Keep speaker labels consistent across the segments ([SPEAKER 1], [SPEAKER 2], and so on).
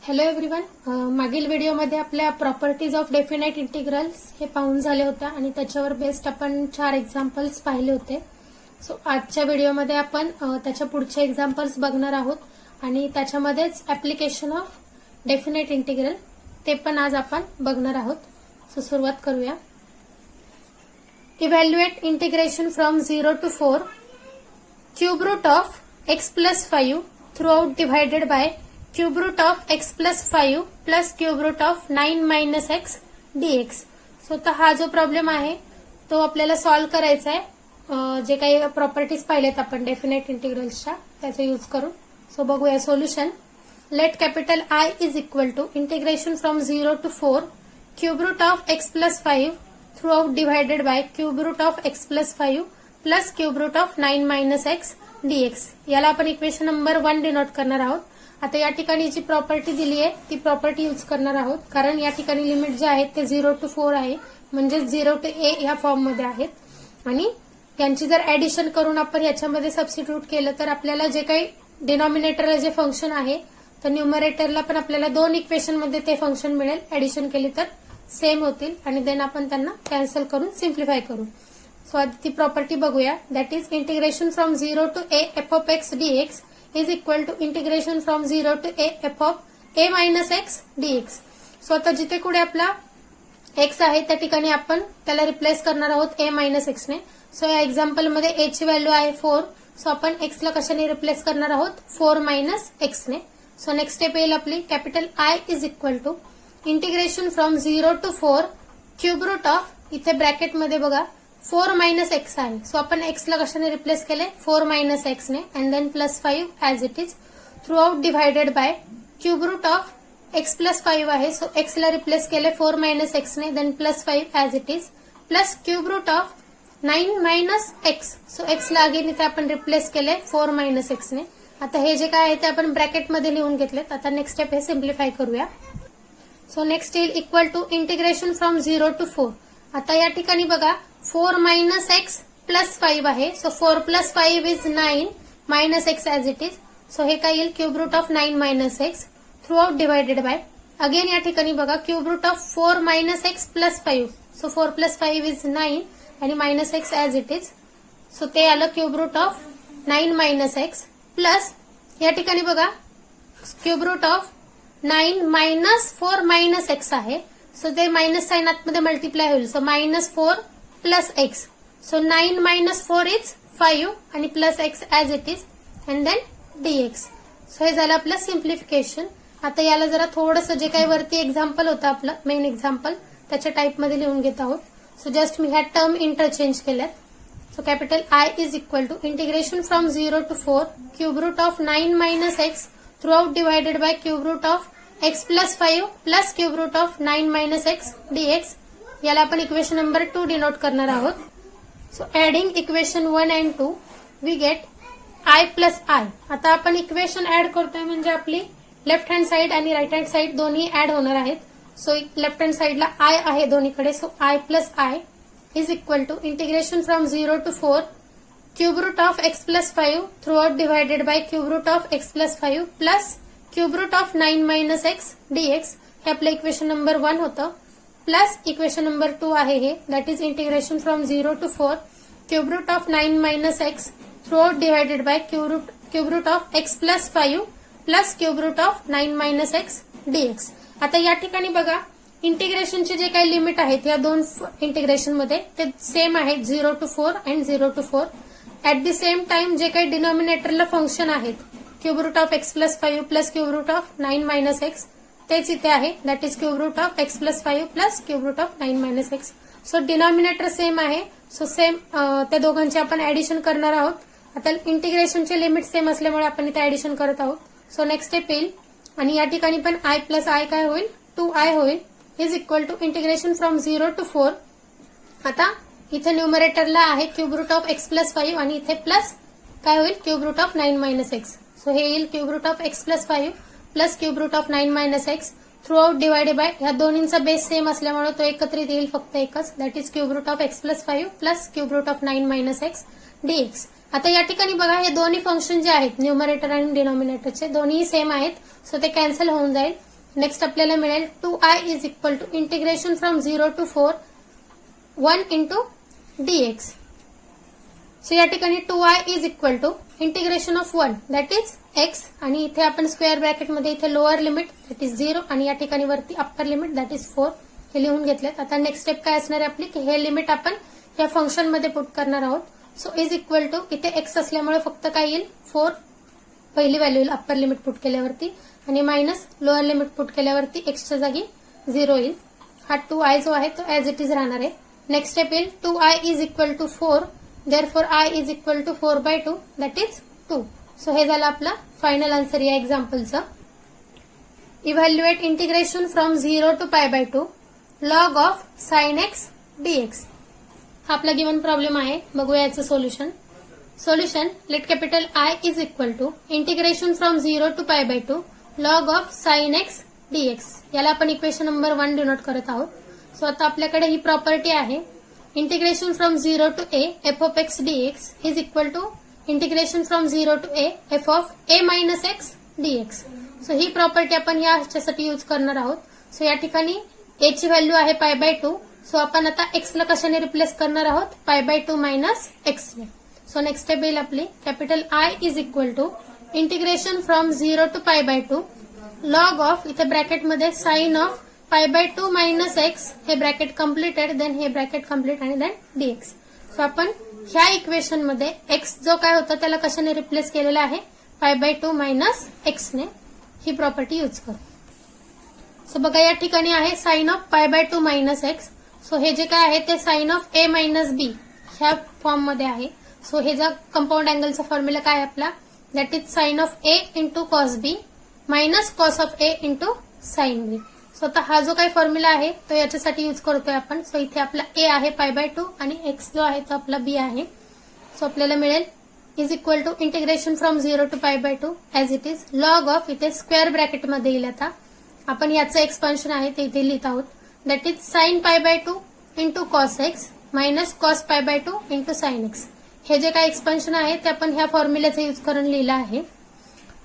[SPEAKER 1] Hello everyone. मागील व्हिडिओमध्ये आपल्या प्रॉपर्टीज ऑफ डेफिनाइट इंटिग्रल्स हे पाहून झाले होते आणि त्याच्यावर बेस्ड आपण 4 एक्झाम्पल्स पाहिले होते. सो आजच्या व्हिडिओमध्ये आपण त्याच्या पुढचे एक्झाम्पल्स बघणार आहोत आणि त्याच्यामध्येच ऍप्लिकेशन ऑफ डेफिनाइट इंटिग्रल ते पण आज आपण बघणार आहोत. सो सुरुवात करूया. Evaluate integration from 0 to 4 cube root of x plus 5 throughout divided by cube root of x plus 5 plus cube root of 9 minus x dx. So तर हा जो प्रॉब्लेम आहे तो आपल्याला सॉल्व्ह करायचा आहे. जे काही प्रॉपर्टीज पाहिलेत आपण डेफिनेट इंटिग्रल्सच्या त्याचा यूज करून. सो बघूया solution. Let capital I is equal to integration from 0 to 4 cube root of x plus 5 throughout divided by cube root of x plus 5 plus cube root of 9 minus x dx. याला आपण equation number 1 denote करणार आहोत. आता या ठिकाणी जी property दिली आहे ती प्रॉपर्टी यूज करणार आहोत, कारण या ठिकाणी लिमिट जे आहेत ते 0 to 4 आहे, म्हणजे 0 to a या फॉर्म मध्ये आहेत आणि यांची जर ऍडिशन करून आपण याच्यामध्ये सबस्टिट्यूट केलं तर आपल्याला जे काही डिनॉमिनेटरला जे फंक्शन आहे तर न्यूमरेटरला पण आपल्याला 2 इक्वेशन मध्ये ते फंक्शन मिळेल. ऍडिशन केली तर सेम होतील आणि देन आपण त्यांना कॅन्सल करून सिम्प्लिफाय करू. सो आधी ती प्रॉपर्टी बघूया. That is integration from 0 to a f of x dx is equal to integration from 0 to a f of a minus x dx. So आता जिथे कुठे आपला x आहे त्या ठिकाणी आपण त्याला रिप्लेस करणार आहोत a मायनस x ने. सो या एक्झाम्पल मध्ये a ची व्हॅल्यू आहे 4. सो आपण x ला कशाने रिप्लेस करणार आहोत 4 मायनस x ने. सो नेक्स्ट स्टेप येईल आपली capital I is equal to integration from 0 to 4 cube root of, इथे ब्रॅकेट मध्ये बघा 4 मायनस एक्स आहे. सो आपण एक्स ला कशाने रिप्लेस केले 4 मायनस एक्स ने and then plus 5 as it is throughout divided by cube root of x plus 5 आहे. सो एक्स ला रिप्लेस केले 4 मायनस एक्स ने then plus 5 as it is plus cube root of 9 minus x. So x ला again इथे आपण replace केले 4 minus x ने. आता हे जे काय आहे ते आपण ब्रॅकेट मध्ये लिहून घेतलेत. आता नेक्स्ट स्टेप हे सिम्प्लिफाय करूया. सो नेक्स्ट येईल equal to integration from 0 to 4. आता या ठिकाणी बघा 4 मायनस एक्स प्लस 5 आहे. So 4 plus 5 is 9 minus x as it is. So हे काय येईल cube root of 9 minus x throughout divided by again या ठिकाणी बघा cube root of 4 minus x plus 5. So 4 plus 5 is 9 आणि minus x as it is. So ते आलं cube root of 9 minus x plus या ठिकाणी बघा cube root of 9 minus 4 minus x आहे. सो ते मायनस साइन आतमध्ये मल्टिप्लाय होईल. So minus 4 plus x. So 9 minus 4 is 5 आणि plus x as it is and then dx. So हे झालं आपलं सिम्प्लिफिकेशन. आता याला जरा थोडंसं जे काही वरती एक्झाम्पल होतं आपलं मेन एक्झाम्पल त्याच्या टाईपमध्ये लिहून घेत आहोत. सो जस्ट मी ह्या टर्म इंटरचेंज केल्यात. So capital I is equal to integration from 0 to 4 cube root of 9 minus x throughout divided by cube root of x plus 5 plus cube root of 9 minus x dx. याला आपण equation number 2 denote करणार आहोत. So adding equation 1 and 2 we get I plus I. आता आपण equation add करतोय म्हणजे आपली left hand side आणि राईट हँड साइड दोन्ही ऍड होणार आहेत. सो लेफ्ट हँड साइडला I आहे दोन्हीकडे. So I plus I is equal to integration from 0 to 4 cube root of x plus 5 throughout divided by cube root of x plus 5 plus cube root of 9 minus x dx. हे आपलं equation number 1 होतं. Plus equation number 2 आहे हे that is integration from 0 to 4 cube root of 9 minus x throughout divided by cube root of x plus 5 plus cube root of 9 minus x dx. आता या ठिकाणी बघा इंटिग्रेशनचे जे काही लिमिट आहेत या दोन इंटिग्रेशन मध्ये ते सेम आहेत 0 to 4 and 0 to 4. At the same time जे काही डिनॉमिनेटरला फंक्शन आहेत cube root of x plus 5 plus cube root of 9 minus x तेच इथे आहे that is cube root of x plus 5 plus cube root of 9 minus x. So denominator same आहे. So same त्या दोघांचे आपण ऍडिशन करणार आहोत. आता इंटिग्रेशनचे लिमिट सेम असल्यामुळे आपण इथे ऍडिशन करत आहोत. सो नेक्स्ट स्टेप येईल आणि या ठिकाणी पण I प्लस I काय होईल 2I होईल is equal to integration from 0 to 4. आता इथे न्यूमरेटरला आहे cube root of x plus 5 आणि इथे प्लस काय होईल cube root of 9 minus x. So हे येईल cube root of x plus 5 plus cube root of 9 minus x throughout divided by ह्या दोन्हींचा बेस सेम असल्यामुळे तो एकत्रित येईल फक्त एकच that is cube root of x plus 5 plus cube root of 9 minus x dx. आता या ठिकाणी बघा हे दोन्ही फंक्शन जे आहेत न्यूमरेटर आणि डिनॉमिनेटरचे दोन्ही सेम आहेत. सो ते कॅन्सल होऊन जाईल नेक्स्ट आपल्याला मिळेल 2i is equal to integration from 0 to 4 1 into dx. So या ठिकाणी 2i is equal to integration of 1 that is x आणि इथे आपण स्क्वेअर ब्रॅकेटमध्ये इथे लोअर लिमिट दॅट इज 0 आणि या ठिकाणी वरती अप्पर लिमिट दॅट इज 4 हे लिहून घेतलेत. आता नेक्स्ट स्टेप काय असणार आहे आपली की हे लिमिट आपण या फंक्शन मध्ये पुट करणार आहोत. सो इज इक्वल टू इथे x असल्यामुळे फक्त काय येईल 4 पहिली व्हॅल्यू येईल अप्पर लिमिट पुट केल्यावरती आणि मायनस लोअर लिमिट पुट केल्यावरती x च्या जागी 0 येईल. हा 2i जो आहे तो ऍज इट इज राहणार आहे. नेक्स्ट स्टेप येईल 2i is equal to 4 therefore i is equal to 4/2 that is 2. So हे झालं आपला फायनल आन्सर या एक्झाम्पलचं. Evaluate integration from 0 to pi/2 log of sin x dx. हा आपला गिवन प्रॉब्लेम आहे. बघूया याचं solution. Solution let capital I is equal to integration from 0 to pi/2 log of sin x dx. याला आपण equation number 1 denote करत आहोत. So आता आपल्याकडे ही प्रॉपर्टी आहे integration from 0 to a f of x dx is equal to integration from 0 to a f of a minus x dx. So ही property आपण याच्यासाठी यूज करणार आहोत. सो या ठिकाणी a ची व्हॅल्यू आहे pi/2. सो आपण आता x ला कशाने रिप्लेस करणार आहोत pi/2 मायनस x ने. सो नेक्स्ट स्टेप येईल आपली capital I is equal to integration from 0 to pi/2 log of इथे ब्रॅकेटमध्ये sine of pi/2 minus x हे ब्रॅकेट कम्प्लिटेड देन हे ब्रॅकेट कम्प्लीट आणि देन dx. सो आपण ह्या इक्वेशन मध्ये x जो काय होता त्याला कशाने रिप्लेस केलेला आहे pi/2 मायनस x ने. ही प्रॉपर्टी यूज करू. सो बघा या ठिकाणी आहे sine of pi/2 minus x. So हे जे काय आहे ते साइन ऑफ a मायनस b ह्या फॉर्म मध्ये आहे. सो हे जो कंपाऊंड अँगलचा फॉर्म्युला काय आहे आपला that is sine of a into cos b minus cos of a into sine b. So आता हा जो काही फॉर्म्युला आहे तो याच्यासाठी यूज करतोय आपण. सो इथे आपला a आहे pi/2 आणि x जो आहे तो आपला b आहे. सो आपल्याला मिळेल is equal to integration from 0 to pi/2 as it is log of इथे स्क्वेअर ब्रॅकेटमध्ये येईल. आता आपण याचं एक्सपान्शन आहे ते इथे लिहित आहोत that is sign pi/2 into cos x minus cos pi/2 into sine x. हे जे काही एक्सपान्शन आहे ते आपण ह्या फॉर्म्युल्याचा यूज करून लिहिलं आहे.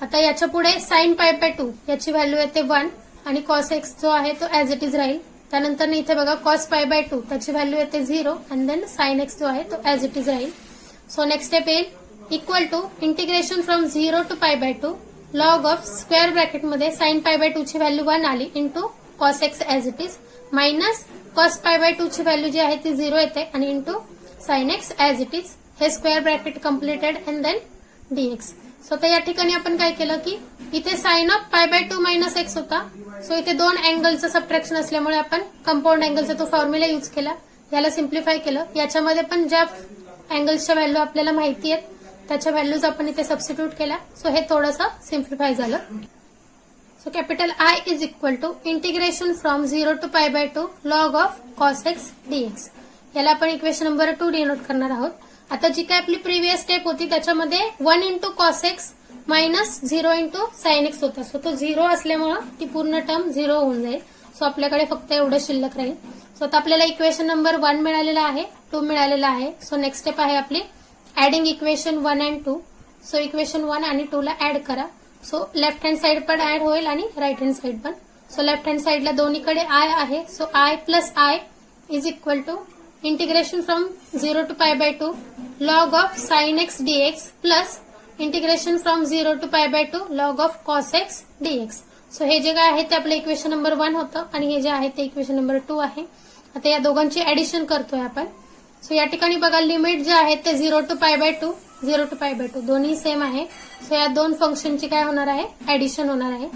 [SPEAKER 1] आता याच्या पुढे साइन pi/2 याची व्हॅल्यू येते 1 आणि कॉस एक्स जो आहे तो ऍज इट इज राहील. त्यानंतर इथे बघा कॉस pi/2 त्याची व्हॅल्यू येते 0 आणि देन साइन एक्स जो आहे तो ऍज इट इज राहील. सो नेक्स्ट स्टेप येईल equal to integration from 0 to pi/2 log of square ब्रॅकेटमध्ये साइन pi/2 ची व्हॅल्यू 1 आली into cos x as it is minus cos pi/2 ची व्हॅल्यू जी आहे ती 0 येते आणि into sine x as it is. हे square bracket completed and then dx. So आता या ठिकाणी आपण काय केलं की इथे sine of pi/2 minus x होता. सो इथे दोन अँगलचं सबट्रॅक्शन असल्यामुळे आपण कंपाऊंड अँगलचा तो फॉर्म्युला यूज केला. याला सिम्प्लिफाय केलं. याच्यामध्ये पण ज्या अँगल्सच्या व्हॅल्यू आपल्याला माहिती आहेत त्याच्या व्हॅल्यूज आपण इथे सबस्टिट्यूट केल्या. सो हे थोडंसं सिम्प्लिफाय झालं. So capital I is equal to integration from 0 to pi/2 log of cos x dx. याला आपण इक्वेशन नंबर 2 डिनोट करणार आहोत. आता जी काय आपली प्रिव्हियस स्टेप होती त्याच्यामध्ये 1 into cos x minus 0 into sine x होता. सो तो 0 असल्यामुळे ती पूर्ण टर्म 0 होऊन जाईल. सो आपल्याकडे फक्त एवढं शिल्लक राहील. सो आता आपल्याला इक्वेशन नंबर 1 मिळालेला आहे 2 मिळालेला आहे. सो नेक्स्ट स्टेप आहे आपली adding equation 1 and 2. So equation 1 आणि 2 ला ऍड करा. सो लेफ्ट हँड साइड पण ऍड होईल आणि राईट हँड साइड पण. सो लेफ्ट हँड साइडला दोन्हीकडे I आहे. So I plus I is equal to integration from 0 to pi/2 log of sine x dx plus integration from 0 to pi/2 log of cos x dx. So हे जे काय आहे ते आपलं equation number 1 होतं आणि हे जे आहे ते इक्वेशन नंबर 2 आहे. आता या दोघांची ऍडिशन करतोय आपण. सो या ठिकाणी बघा लिमिट जे आहे ते 0 to pi/2 दोन्ही सेम आहे. सो या दोन फंक्शनची काय होणार आहे ऍडिशन होणार आहे.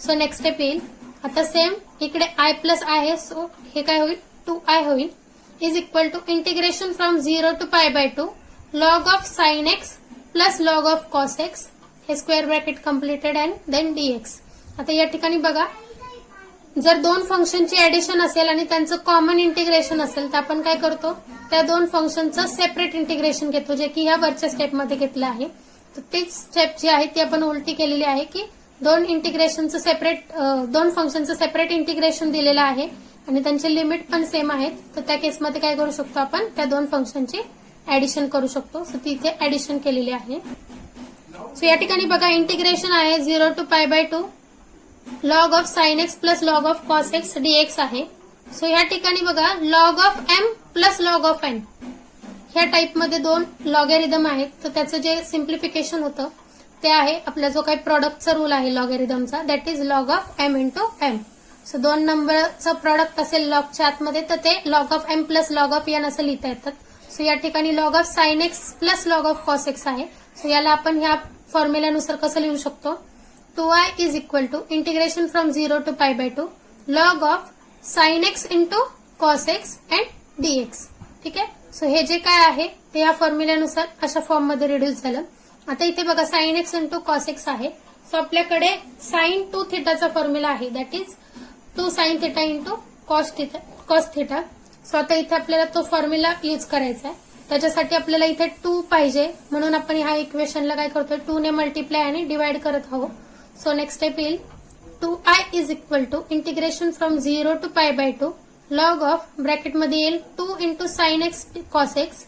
[SPEAKER 1] सो नेक्स्ट स्टेप येईल आता सेम इकडे I प्लस I आहे. सो हे काय होईल 2i होईल is equal to integration from 0 to pi/2 log of sine x plus log of cos x हे square bracket completed and then dx. आता या ठिकाणी बघा जर दोन फंक्शनची ऍडिशन असेल आणि त्यांचं कॉमन इंटिग्रेशन असेल तर आपण काय करतो त्या दोन फंक्शनचं सेपरेट इंटिग्रेशन घेतो जे की ह्या वरच्या स्टेपमध्ये घेतलं आहे. तर तीच स्टेप जी आहे ती आपण उलटी केलेली आहे की दोन फंक्शनचं सेपरेट इंटिग्रेशन दिलेलं आहे आणि त्यांचे लिमिट पण सेम आहेत. तर त्या केसमध्ये काय करू शकतो आपण त्या दोन फंक्शनची ऍडिशन करू शकतो. सो तिथे ऍडिशन केलेली आहे. सो या ठिकाणी बघा इंटिग्रेशन आहे 0 to pi/2 log of sine x plus log of cos x dx आहे. सो या ठिकाणी बघा log of m plus log of n ह्या टाईपमध्ये दोन लॉगॅरिदम आहेत. तर त्याचं जे सिम्प्लिफिकेशन होतं ते आहे आपला जो काही प्रॉडक्टचा रूल आहे लॉगॅरिदमचा, that is log of m into m. So दोन नंबरचं प्रॉडक्ट असेल लॉगच्या आतमध्ये तर ते log of m plus log of n असं लिहिता येतात. सो या ठिकाणी log of sine x plus log of cos x आहे. सो याला आपण ह्या फॉर्म्युल्यानुसार कसं लिहू शकतो, 2i is equal to integration from 0 to pi by 2 log of sine x into cos x and dx. ठीक आहे. सो हे जे काय आहे ते या फॉर्म्युल्यानुसार अशा फॉर्ममध्ये रिड्यूस झालं. आता इथे बघा sign x into cos x आहे. सो आपल्याकडे साइन 2 थिटाचा फॉर्म्युला आहे, that is 2 sine theta into cos theta. So आता इथे आपल्याला तो फॉर्म्युला यूज करायचा आहे. त्याच्यासाठी आपल्याला इथे 2 पाहिजे म्हणून आपण ह्या इक्वेशनला काय करतोय 2 ने मल्टिप्लाय आणि डिवाइड करत आहोत. सो नेक्स्ट स्टेप येईल 2i is equal to integration from 0 to pi by 2 log of ब्रॅकेटमध्ये येईल 2 into sine x cos x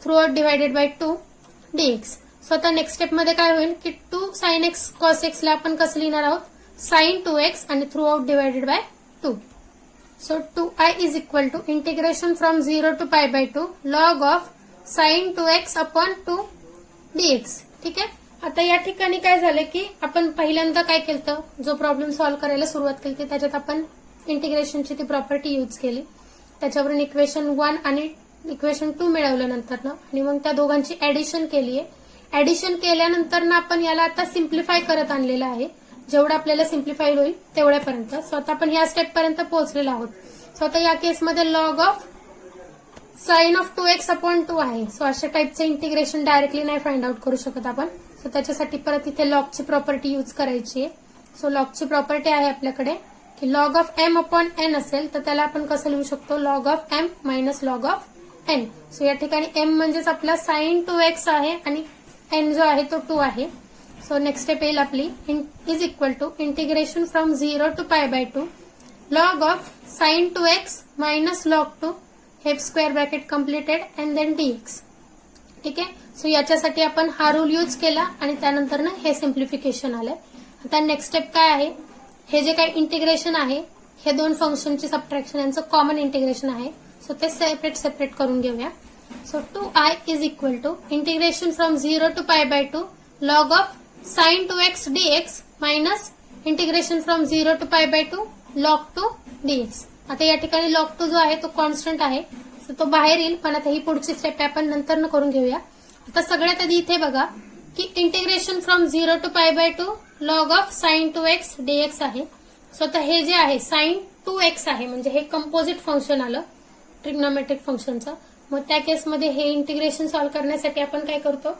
[SPEAKER 1] through out divided by 2 dx. So आता नेक्स्ट स्टेपमध्ये काय होईल की 2 साइन एक्स कॉस एक्सला आपण कसं लिहिणार आहोत साइन 2x आणि through out divided by 2. So 2i is equal to integration from 0 to pi by 2 log of sine 2x upon 2 dx. ठीक आहे. आता या ठिकाणी काय झालं की आपण पहिल्यांदा काय केलं, जो प्रॉब्लेम सॉल्व्ह करायला सुरुवात केली त्याच्यात आपण इंटिग्रेशनची ती प्रॉपर्टी यूज केली. त्याच्यावरून इक्वेशन 1 आणि इक्वेशन 2 मिळवलं नंतर आणि मग त्या दोघांची ऍडिशन केली आहे. ऍडिशन केल्यानंतर आपण याला आता सिम्प्लिफाय करत आणलेलं आहे. जेवढं आपल्याला सिम्प्लिफाय होईल तेवढ्यापर्यंत. सो आता आपण ह्या स्टेपपर्यंत पोहोचलेलो आहोत. सो आता या केसमध्ये log of sine of 2x upon 2 आहे. सो अशा टाईपचं इंटिग्रेशन डायरेक्टली नाही फाइंड आउट करू शकत आपण. सो त्याच्यासाठी परत इथे लॉगची प्रॉपर्टी यूज करायची आहे. सो लॉगची प्रॉपर्टी आहे आपल्याकडे की log of m upon n असेल तर त्याला आपण कसं लिहू शकतो log of m minus log of n. So या ठिकाणी एम म्हणजेच आपला साइन 2x आहे आणि एन जो आहे तो 2 आहे. सो नेक्स्ट स्टेप येईल आपली is equal to integration from 0 to pi by 2 log of sine 2x minus log 2 हे square bracket completed and then dx. ठीक आहे. सो याच्यासाठी आपण हा रूल यूज केला आणि त्यानंतर ना हे सिम्प्लिफिकेशन आलंय. आता नेक्स्ट स्टेप काय आहे, हे जे काही इंटिग्रेशन आहे हे दोन फंक्शनची सबट्रॅक्शन यांचं कॉमन इंटिग्रेशन आहे. सो ते सेपरेट करून घेऊया. So 2i is equal to integration from 0 to pi by 2 log of sine 2x dx minus integration from 0 to pi by 2 log 2 dx. आता या ठिकाणी लॉग 2 जो आहे तो कॉन्स्टंट आहे. सो तो बाहेर येईल, पण आता ही पुढची स्टेप आपण नंतर न करून घेऊया. आता सगळ्यात आधी इथे बघा की integration from 0 to pi by 2 log of sine 2x dx आहे. सो आता हे जे आहे साइन 2x आहे म्हणजे हे कंपोजिट फंक्शन आलं ट्रिग्नोमेट्रिक फंक्शनचं. मग त्या केसमध्ये हे इंटिग्रेशन सॉल्व्ह करण्यासाठी आपण काय करतो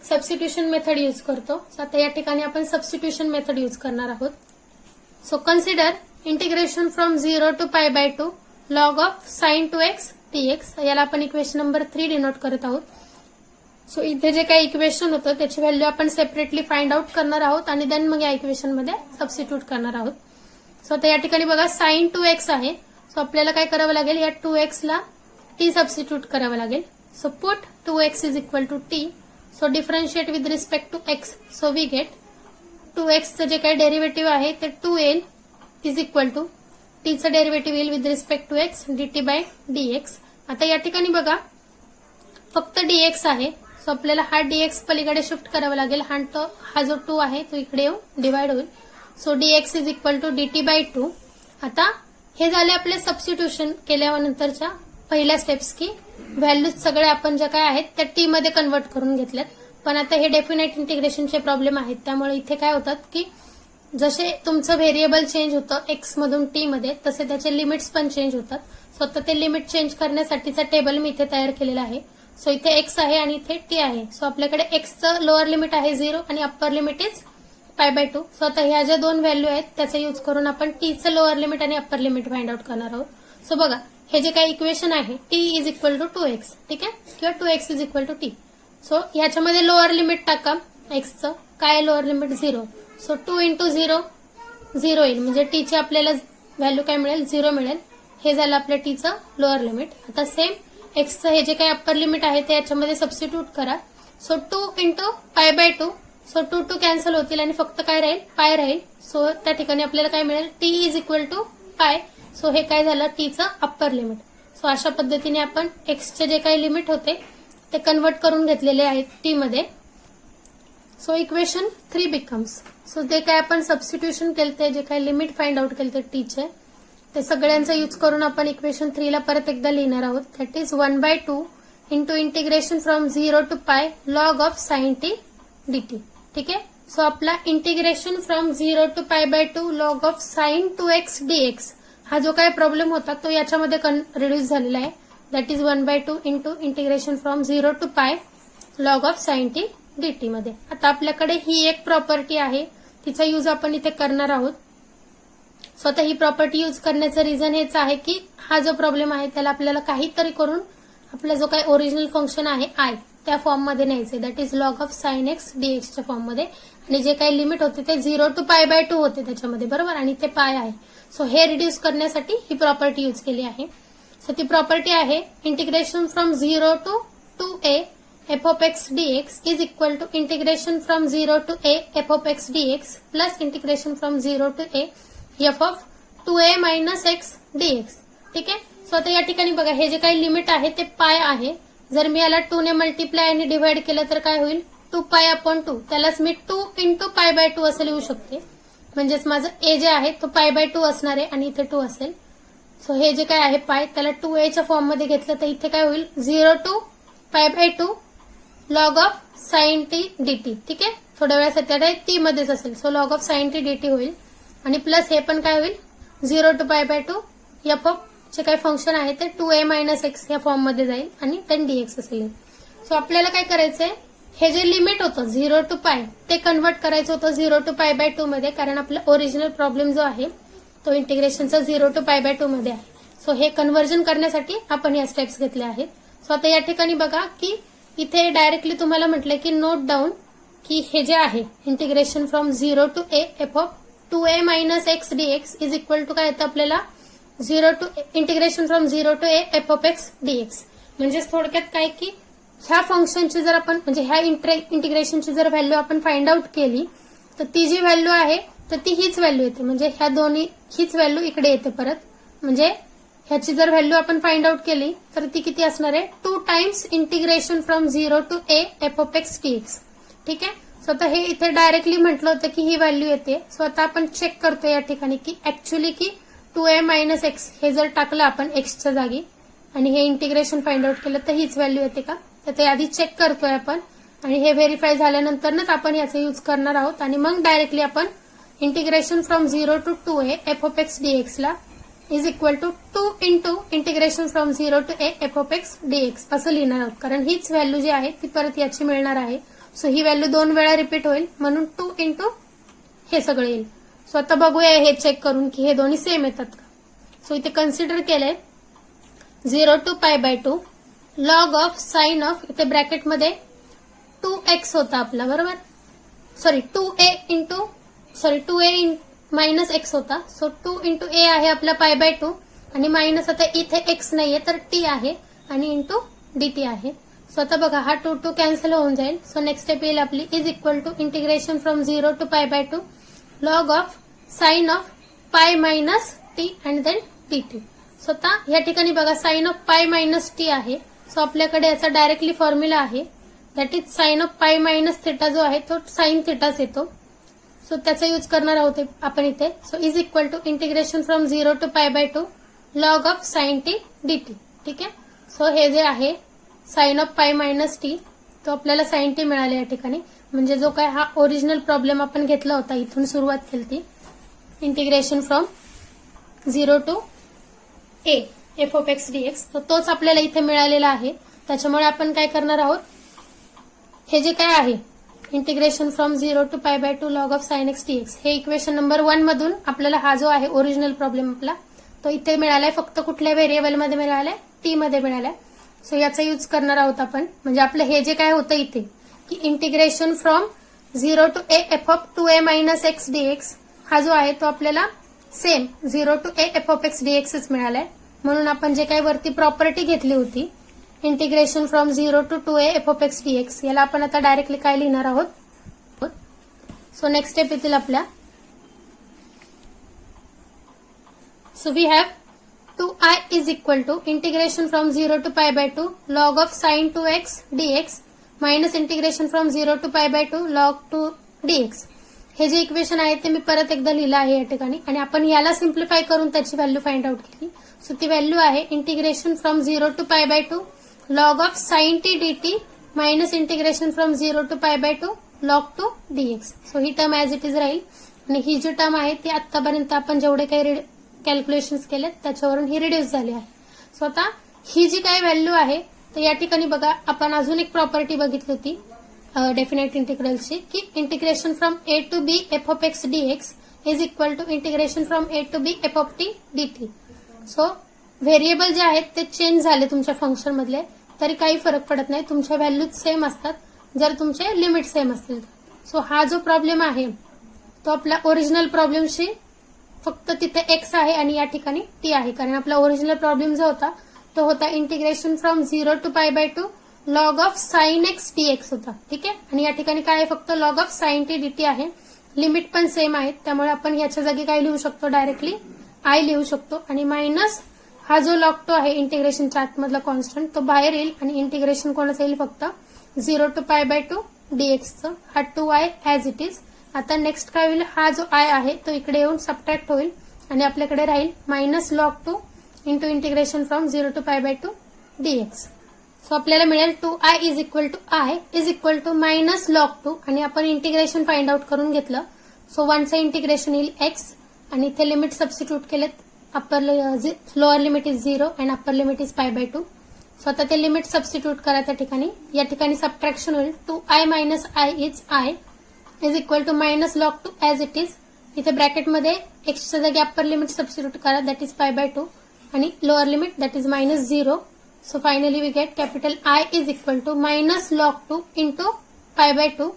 [SPEAKER 1] सबस्टिट्यूशन मेथड यूज करतो. सो आता या ठिकाणी आपण सबस्टिट्यूशन मेथड यूज करणार आहोत. So consider integration from 0 to pi by 2 log of sine 2x dx. याला आपण इक्वेशन नंबर 3 डिनोट करत आहोत. सो इथे जे काही इक्वेशन होतं त्याची व्हॅल्यू आपण सेपरेटली फाइंड आउट करणार आहोत आणि देन मग या इक्वेशन मध्ये सबस्टिट्यूट करणार आहोत. सो आता या ठिकाणी बघा साइन 2x आहे. सो आपल्याला काय करावं लागेल, या 2x ला t सबस्टिट्यूट करावं लागेल. So put 2x is equal to t. So differentiate with respect to x. So we get 2xचं जे काही डेरिव्हेटिव्ह आहे ते 2n इज इक्वल टू टीचं डेरिव्हेटिव्ह येईल with respect to x dt by dx. आता या ठिकाणी बघा फक्त dx आहे. सो आपल्याला हा dx पलीकडे शिफ्ट करावा लागेल. हा जो 2 आहे तो इकडे येऊन डिवाइड होईल. So dx is equal to dt by 2. आता हे झाले आपले सबस्टिट्यूशन केल्यानंतरच्या पहिल्या स्टेप्स की व्हॅल्यूज सगळे आपण ज्या काय आहेत त्या टी मध्ये कन्वर्ट करून घेतल्यात. पण आता हे डेफिनेट इंटिग्रेशनचे प्रॉब्लेम आहेत त्यामुळे इथे काय होतात की जसे तुमचं व्हेरिएबल चेंज होतं एक्स मधून टी मध्ये तसे त्याचे लिमिट्स पण चेंज होतात. सो आता ते लिमिट चेंज करण्यासाठीचा टेबल मी इथे तयार केलेला आहे. सो इथे एक्स आहे आणि इथे टी आहे. सो आपल्याकडे एक्सचं लोअर लिमिट आहे 0 आणि upper limit is pi by 2. So आता ह्या ज्या दोन व्हॅल्यू आहेत त्याचा यूज करून आपण टीचं लोअर लिमिट आणि अप्पर लिमिट फाइंड आउट करणार आहोत. सो बघा हे जे काही इक्वेशन आहे T is equal to 2x. ठीक आहे, किंवा 2x is equal to t. So ह्याच्यामध्ये लोअर लिमिट टाका एक्सचं. काय लोअर लिमिट 0. सो 2 इंटू 0 0 येईल म्हणजे टीची आपल्याला व्हॅल्यू काय मिळेल 0 मिळेल. हे झालं आपल्या टीचं लोअर लिमिट. आता सेम एक्सचं हे जे काही अप्पर लिमिट आहे ते याच्यामध्ये सबस्टिट्यूट करा. So 2 into pi by 2 so 2 2 cancel होतील आणि फक्त काय राहील, पाय राहील. सो त्या ठिकाणी आपल्याला काय मिळेल, टी इज इक्वल टू पाय. सो हे काय झालं, टीचं अप्पर लिमिट. सो अशा पद्धतीने आपण एक्सचे जे काही लिमिट होते ते कन्वर्ट करून घेतलेले आहेत टी मध्ये. So equation 3 becomes. सो ते काय आपण सबस्टिट्यूशन केलते, जे काही लिमिट फाइंड आउट केलते टीचे, ते सगळ्यांचा यूज करून आपण इक्वेशन 3 ला परत एकदा लिहिणार आहोत. That is 1/2 into integration from 0 to pi log of sine t dt. ठीक आहे. सो आपला integration from 0 to π/2 log of sine 2x dx हा जो काही प्रॉब्लेम होता तो याच्यामध्ये रिड्यूस झालेला आहे. That is 1/2 into integration from 0 to pi log of sine t dt मध्ये. आता आपल्याकडे ही एक प्रॉपर्टी आहे, तिचा यूज आपण इथे करणार आहोत. सो आता ही प्रॉपर्टी यूज करण्याचं रिझन हेच आहे की हा जो प्रॉब्लेम आहे त्याला आपल्याला काहीतरी करून आपला जो काही ओरिजिनल फंक्शन आहे आय त्या फॉर्म मध्ये न्यायचे. That is log of sine x डीएक्सच्या फॉर्म मध्ये. आणि जे काही लिमिट होते ते 0 टू π/2 होते त्याच्यामध्ये, बरोबर, आणि ते पाय आहे. सो हे रिड्यूस करण्यासाठी ही प्रॉपर्टी यूज केली आहे. सो ती प्रॉपर्टी आहे integration from 0 to 2a f of x dx is equal to integration from 0 to a f of x dx plus integration from 0 to a f of 2a minus x dx. ठीक आहे. So आता या ठिकाणी बघा, हे जे काही limit आहे ते पाय आहे. जर मी याला 2 ने मल्टिप्लाय आणि डिव्हाइड केलं तर काय होईल, 2π/2. त्यालाच मी 2 इंटू π/2 असं लिहू शकते. म्हणजेच माझं ए जे आहे तो π/2 असणार आहे आणि इथे 2 असेल. सो हे जे काय आहे पाय त्याला 2a च्या फॉर्म मध्ये घेतलं तर इथे काय होईल, 0 to π/2 log of sine t dt. ठीक आहे. थोड्या वेळासाठी आता टी मध्येच असेल. So log of sine t dt होईल आणि प्लस हे पण काय होईल, 0 टू π/2 एफ ऑफ जे काही फंक्शन आहे ते 2a मायनस एक्स या फॉर्म मध्ये जाईल आणि 10 dx असेल. सो आपल्याला काय करायचंय, हे जे लिमिट होतं 0 टू पाय ते कन्वर्ट करायचं होतं 0 टू π/2 मध्ये, कारण आपला ओरिजिनल प्रॉब्लेम जो आहे तो इंटिग्रेशनचा 0 टू π/2 मध्ये आहे. सो हे कन्व्हर्जन करण्यासाठी आपण या स्टेप्स घेतल्या आहेत. सो आता या ठिकाणी बघा की इथे डायरेक्टली तुम्हाला म्हटलंय की नोट डाऊन की हे जे आहे integration from 0 to a f of 2a minus x dx is equal to काय येतं आपल्याला, 0 to integration from 0 to a f of x dx. म्हणजे थोडक्यात काय की ह्या फंक्शनची जर आपण म्हणजे ह्या इंटिग्रेशनची जर व्हॅल्यू आपण फाइंड आउट केली तर ती जी व्हॅल्यू आहे तर ती हीच व्हॅल्यू येते. म्हणजे ह्या दोन्ही हीच व्हॅल्यू इकडे येते परत. म्हणजे ह्याची जर व्हॅल्यू आपण फाइंड आउट केली तर ती किती असणार आहे, 2 times integration from 0 to a f of x dx. ठीक आहे. सो आता हे इथे डायरेक्टली म्हटलं होतं की ही व्हॅल्यू येते. सो आता आपण चेक करतो या ठिकाणी की ऍक्च्युली की 2a मायनस एक्स हे जर टाकलं आपण एक्सच्या जागी आणि हे इंटिग्रेशन फाइंड आउट केलं तर हीच व्हॅल्यू येते का, तर ते आधी चेक करतोय आपण आणि हे व्हेरीफाय झाल्यानंतरच आपण याचा यूज करणार आहोत. आणि मग डायरेक्टली आपण integration from 0 to 2a f of x dx ला is equal to 2 into integration from 0 to a f of x dx असं लिहिणार आहोत. कारण हीच व्हॅल्यू जी आहे ती परत याची मिळणार आहे. सो ही व्हॅल्यू 2 वेळा रिपीट होईल म्हणून 2 इंटू हे सगळं येईल. सो आता बघूया हे चेक करून की हे दोन्ही सेम येतात का. सो इथे कन्सिडर केलंय 0 to π/2 log of sine of, इथे ब्रॅकेटमध्ये 2x होता आपला, बरोबर, सॉरी 2a मायनस एक्स होता. सो 2 इंटू a आहे आपला π/2 आणि मायनस आता इथे x नाहीये तर t आहे आणि इंटू dt आहे. सो आता बघा हा 2 2 कॅन्सल होऊन जाईल. सो नेक्स्ट स्टेप येईल आपली is equal to integration from 0 to π/2 log of sine of pi minus t and then dt. So आता या ठिकाणी बघा sine of pi minus t आहे. सो आपल्याकडे याचा डायरेक्टली फॉर्म्युला आहे that is sine of pi minus theta जो आहे तो साइन थिटाच येतो. सो त्याचा यूज करणार आहोत आपण इथे. So is equal to integration from 0 to π/2 log of sine t dt. ठीक आहे. सो हे जे आहे sine of pi minus t तो आपल्याला साइन टी मिळाले या ठिकाणी. म्हणजे जो काय हा ओरिजिनल प्रॉब्लेम आपण घेतला होता इथून सुरुवात केली ती integration from 0 to a f of x dx, तर तोच आपल्याला इथे मिळालेला आहे. त्याच्यामुळे आपण काय करणार आहोत, हे जे काय आहे integration from 0 to π/2 log of sine x dx हे इक्वेशन नंबर 1 मधून आपल्याला हा जो आहे ओरिजिनल प्रॉब्लेम आपला तो इथे मिळालाय. फक्त कुठल्या व्हेरिएबल मध्ये मिळालाय, टी मध्ये मिळालाय. सो याचा यूज करणार आहोत आपण. म्हणजे आपलं हे जे काय होतं इथे की integration from 0 to a f of 2a minus x dx हा जो आहे तो आपल्याला same 0 to a f of x dxच मिळालाय. म्हणून आपण जे काही वरती प्रॉपर्टी घेतली होती integration from 0 to 2a f of x dx याला आपण आता डायरेक्टली काय लिहिणार आहोत, सो नेक्स्ट स्टेप येतील आपल्या. So we have 2i is equal to integration from 0 to pi by 2 log of sin 2x dx minus integration from 0 to pi by 2 log 2 dx. हे जे इक्वेशन आहे ते मी परत एकदा लिहिलं आहे या ठिकाणी आणि आपण याला सिम्प्लिफाय करून त्याची व्हॅल्यू फाइंड आउट केली. सो ती व्हॅल्यू आहे integration from 0 to pi by 2 log of sine t dt minus integration from 0 to pi by 2 log 2 dx. So ही टर्म ऍज इट इज राहील आणि ही जी टर्म आहे ती आतापर्यंत आपण जेवढे काही कॅल्क्युलेशन्स केलेत त्याच्यावरून ही रिड्यूस झाली आहे. सो आता ही जी काही व्हॅल्यू आहे तर या ठिकाणी बघा आपण अजून एक प्रॉपर्टी बघितली होती डेफिनेट इंटिग्रलची की integration from a to b f of x dx is equal to integration from a to b f of t dt. So variable जे आहेत ते चेंज झाले तुमच्या फंक्शन मधले तरी काही फरक पडत नाही, तुमच्या व्हॅल्यूज सेम असतात जर तुमचे लिमिट सेम असतील. सो हा जो प्रॉब्लेम आहे तो आपला ओरिजिनल प्रॉब्लेमशी फक्त तिथे x आहे आणि या ठिकाणी t आहे, कारण आपला ओरिजिनल प्रॉब्लेम जो होता तो होता integration from 0 to pi by 2 log of sine x dx होता. ठीक आहे, आणि या ठिकाणी काय आहे फक्त log of sine t dt आहे. लिमिट पण सेम आहेत त्यामुळे आपण याच्या जागी काय लिहू शकतो डायरेक्टली i लिहू शकतो आणि मायनस हा जो लॉग टू आहे इंटिग्रेशनच्या आतमधला कॉन्स्टंट तो बाहेर येईल आणि इंटिग्रेशन कोणाचं येईल फक्त 0 टू पाय बाय 2 dx चं. हा 2i ऍज इट इज. आता नेक्स्ट काय होईल, हा जो i आहे तो इकडे येऊन सबट्रॅक्ट होईल आणि आपल्याकडे राहील minus log 2 into integration from 0 to pi by 2 dx. So आपल्याला मिळेल 2i is equal to i is equal to minus log 2 आणि आपण इंटिग्रेशन फाइंड आउट करून घेतलं. सो वनचं इंटिग्रेशन येईल x आणि इथे लिमिट सबस्टिट्यूट केलेत. Upper lower limit is 0 and upper limit is pi by 2. So आता ते लिमिट सबस्टिट्यूट करा त्या ठिकाणी. या ठिकाणी सबट्रॅक्शन होईल 2i मायनस i is i is equal to minus log 2 as it is. इथे ब्रॅकेटमध्ये एक्सच्या जागी अप्पर लिमिट सबस्टिट्यूट करा दॅट इज पाय बाय 2 आणि lower limit that is minus 0. So finally we get capital I is equal to minus log 2 into pi by 2.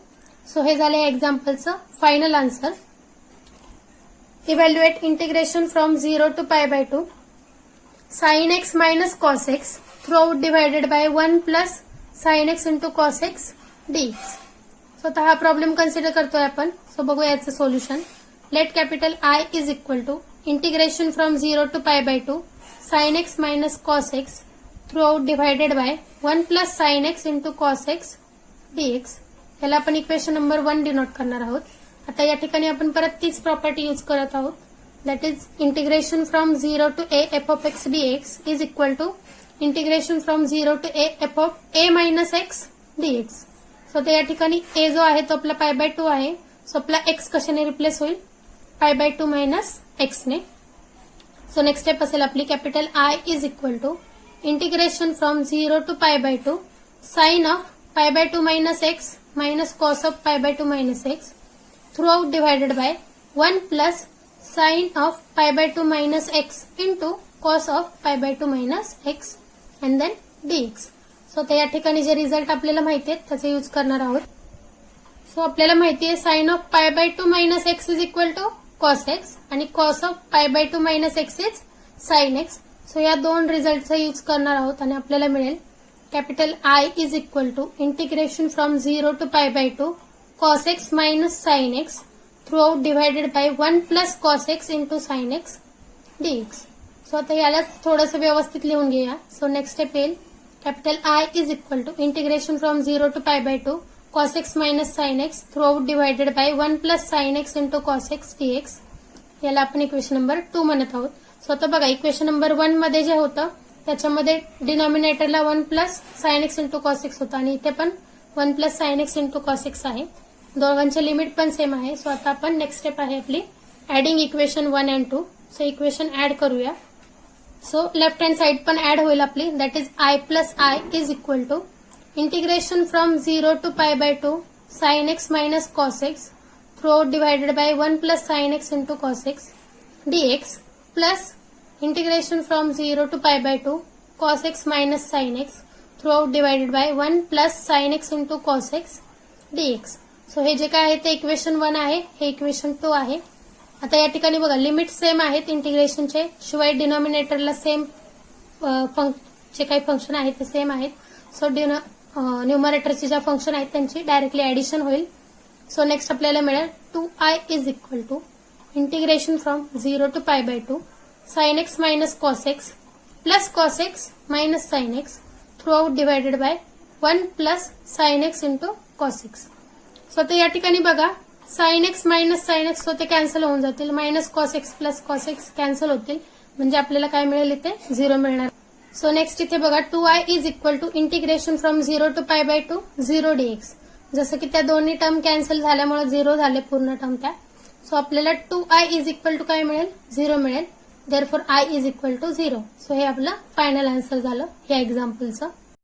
[SPEAKER 1] So हे झाले एक्झाम्पलचं final answer. Evaluate integration from 0 to pi by 2 sin x minus cos x throughout divided by 1 plus sin x into cos x dx. So आता हा problem consider करतोय आपण. So बघूया याचं solution. Let capital I is equal to integration from 0 to pi by 2 sin x minus cos x throughout divided by 1 plus sin x into cos x dx. याला आपण equation number 1 denote करणार आहोत. आता या ठिकाणी आपण परत तीच प्रॉपर्टी यूज करत आहोत that is integration from 0 to a f of x dx is equal to integration from 0 to a f of a minus x dx. So आता या ठिकाणी a जो आहे तो आपला पाय बाय 2 आहे. सो आपला x कशाने रिप्लेस होईल पाय बाय 2 मायनस x ने. सो नेक्स्ट स्टेप असेल आपली capital I is equal to integration from 0 to pi by 2 sine of pi by 2 minus x minus cos of pi by 2 minus x through out divided by 1 plus sine of pi by 2 minus x into cos of pi by 2 minus x and then dx. So आता या ठिकाणी जे result आपल्याला माहिती आहेत त्याचे use करणार आहोत. सो आपल्याला माहिती आहे sine of pi by 2 minus x is equal to cos x आणि cos of pi by 2 minus x is sine x. So या दोन रिझल्टचा यूज करणार आहोत आणि आपल्याला मिळेल capital I is equal to integration from 0 to pi by 2 cos x minus sine x through out divided by 1 plus cos x into sine x dx. So आता याला थोडंसं व्यवस्थित लिहून घेऊया. सो नेक्स्ट स्टेप येईल capital I is equal to integration from 0 to pi by 2 cos x minus sine x through out divided by 1 plus sine x into cos x dx. याला आपण equation number 2 म्हणत आहोत. So आता बघा equation number 1 मध्ये जे होतं त्याच्यामध्ये डिनॉमिनेटरला 1 plus sine x into cos x होता आणि इथे पण 1 plus sine x into cos x आहे. दोघांचे लिमिट पण सेम आहे. सो आता आपण नेक्स्ट स्टेप आहे आपली adding equation 1 and 2. So equation add करूया. सो लेफ्ट हँड साइड पण ऍड होईल आपली that is I plus I is equal to integration from 0 to pi by 2 sine x minus cos x through out divided by 1 plus sine x into cos x dx plus integration from 0 to pi by 2 cos x minus sine x through out divided by 1 plus sine x into cos x dx. So हे जे काय आहे ते equation 1 आहे, हे equation 2 आहे. आता या ठिकाणी बघा लिमिट सेम आहेत इंटिग्रेशनचे, शिवाय डिनॉमिनेटरला सेम जे काही फंक्शन आहेत ते सेम आहेत. सो न्यूमरेटरचे ज्या फंक्शन आहेत त्यांची डायरेक्टली ऍडिशन होईल. सो नेक्स्ट आपल्याला मिळेल 2i is equal to integration from 0 to pi by 2 sin x minus cos x minus sin x throughout divided by 1 plus sin x into cos x. So आता या ठिकाणी बघा sin x minus sin x होते cancel होऊन जातील, minus cos x plus cos x cancel होतील, म्हणजे आपल्याला काय मिळेल इथे 0 मिळणार. सो नेक्स्ट इथे बघा 2i is equal to integration from 0 to pi by 2 0 dx. जसं की त्या दोन्ही टर्म कॅन्सल झाल्यामुळे 0 झाले पूर्ण टर्म त्या. सो आपल्याला 2i इज इक्वल टू काय मिळेल 0 मिळेल. Therefore i is equal to 0. So हे आपलं फायनल आन्सर झालं या एक्झाम्पलचं.